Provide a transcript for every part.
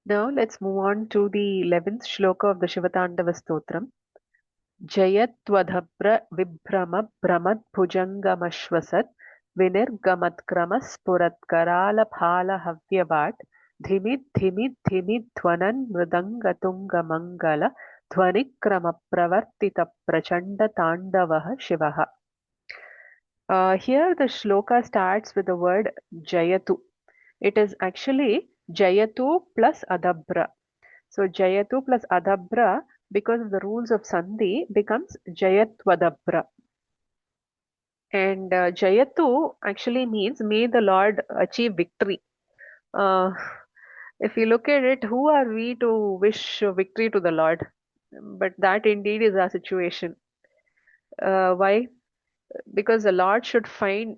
Now let's move on to the 11th shloka of the Shiva Tandava Stotram. Jayatwadhabra vibhrama bramad bhujangamashvasat vinirgamatkrama spuratkarala phala havyavat dhimid dhimid dhimid dhwanan mridangatunga mangala dhwanikrama pravartita prachanda tandavaha shivaha. Here the shloka starts with the word Jayatu. It is actually Jayatu plus Adabra. So Jayatu plus Adabra, because of the rules of Sandhi, becomes Jayatwadabra. And Jayatu actually means may the Lord achieve victory. Uh, if you look at it, who are we to wish victory to the Lord? But that indeed is our situation. Why? Because the Lord should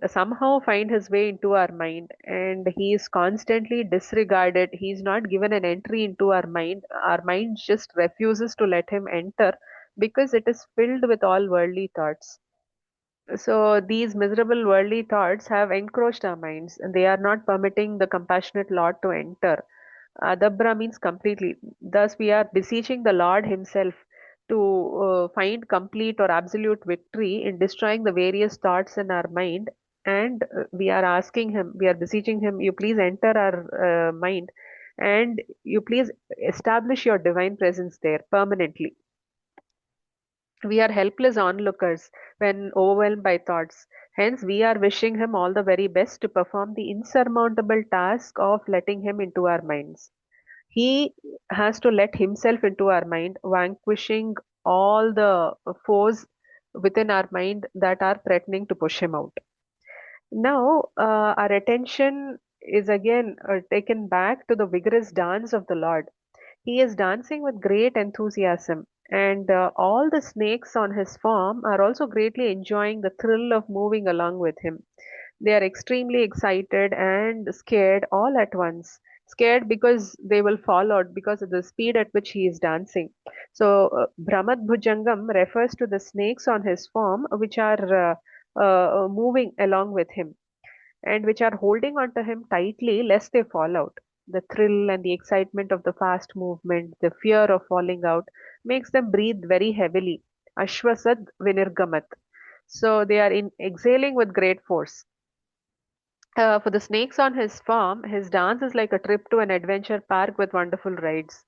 somehow find his way into our mind, and he is constantly disregarded. He is not given an entry into our mind. Our mind just refuses to let him enter because it is filled with all worldly thoughts. So these miserable worldly thoughts have encroached our minds, and they are not permitting the compassionate Lord to enter. Adabra means completely. Thus, we are beseeching the Lord Himself to find complete or absolute victory in destroying the various thoughts in our mind. And we are asking Him, we are beseeching Him, you please enter our mind and you please establish your divine presence there permanently. We are helpless onlookers when overwhelmed by thoughts. Hence, we are wishing him all the very best to perform the insurmountable task of letting him into our minds. He has to let himself into our mind, vanquishing all the foes within our mind that are threatening to push him out. Now, our attention is again taken back to the vigorous dance of the Lord. He is dancing with great enthusiasm, and all the snakes on his form are also greatly enjoying the thrill of moving along with him. They are extremely excited and scared all at once. Scared because they will fall out because of the speed at which he is dancing. So, Brahmat Bhujangam refers to the snakes on his form which are moving along with him and which are holding onto him tightly lest they fall out. The thrill and the excitement of the fast movement, the fear of falling out, makes them breathe very heavily. Ashwasad Vinirgamat. So they are exhaling with great force. For the snakes on his farm, his dance is like a trip to an adventure park with wonderful rides.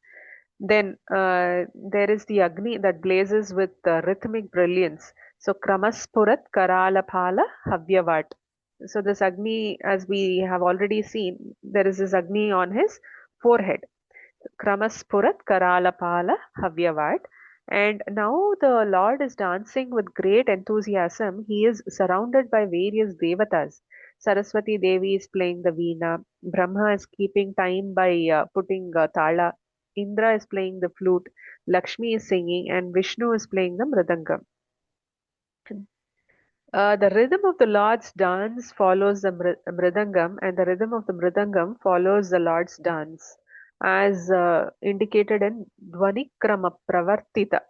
Then there is the Agni that blazes with rhythmic brilliance. So Kramaspurat Karalapala Havyavat. So this Agni, as we have already seen, there is this Agni on his forehead. Kramaspurat Karalapala Havyavat. And now the Lord is dancing with great enthusiasm. He is surrounded by various devatas. Saraswati Devi is playing the veena. Brahma is keeping time by putting tala. Indra is playing the flute. Lakshmi is singing, and Vishnu is playing the mridangam. The rhythm of the Lord's dance follows the mridangam, and the rhythm of the mridangam follows the Lord's dance, as indicated in Dvanikrama Pravartita.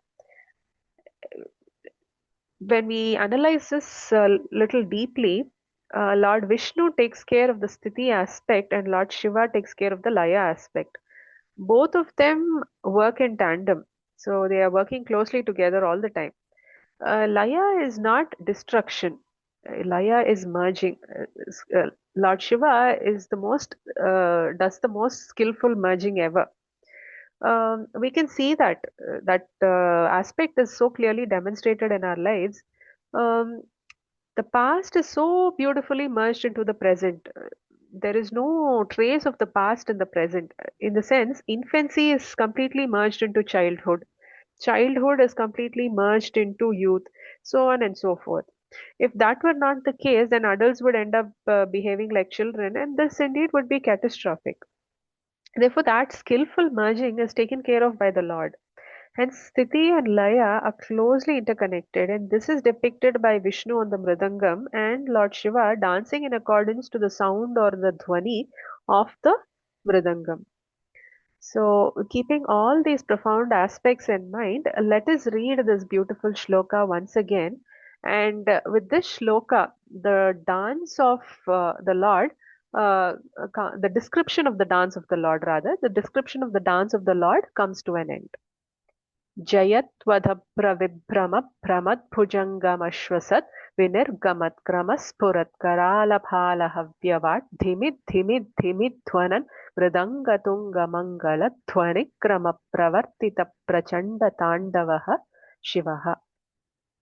When we analyze this little deeply, Lord Vishnu takes care of the Sthiti aspect, and Lord Shiva takes care of the Laya aspect. Both of them work in tandem, so they are working closely together all the time. Laya is not destruction. Laya is merging. Lord Shiva is does the most skillful merging ever. We can see that aspect is so clearly demonstrated in our lives. Um, the past is so beautifully merged into the present. There is no trace of the past in the present. In the sense, infancy is completely merged into childhood. Childhood is completely merged into youth, so on and so forth. If that were not the case, then adults would end up behaving like children, and this indeed would be catastrophic. Therefore, that skillful merging is taken care of by the Lord. Hence, Sthiti and Laya are closely interconnected, and this is depicted by Vishnu on the Mridangam and Lord Shiva dancing in accordance to the sound or the dhwani of the Mridangam. So, keeping all these profound aspects in mind, let us read this beautiful shloka once again. And with this shloka, the dance of the Lord the description of the dance of the Lord, rather, the description of the dance of the Lord comes to an end. जयत्वधप्रविभ्रमभ्रमद्भुजङ्गमश्वसत् विनिर्गमत्क्रमस्फुरत्करालभालहव्यवाट् धिमिद्धिमिद्धिमिध्वनन् मृदङ्गतुङ्गमङ्गलध्वनिक्रमप्रवर्तितप्रचण्डताण्डवः शिवः.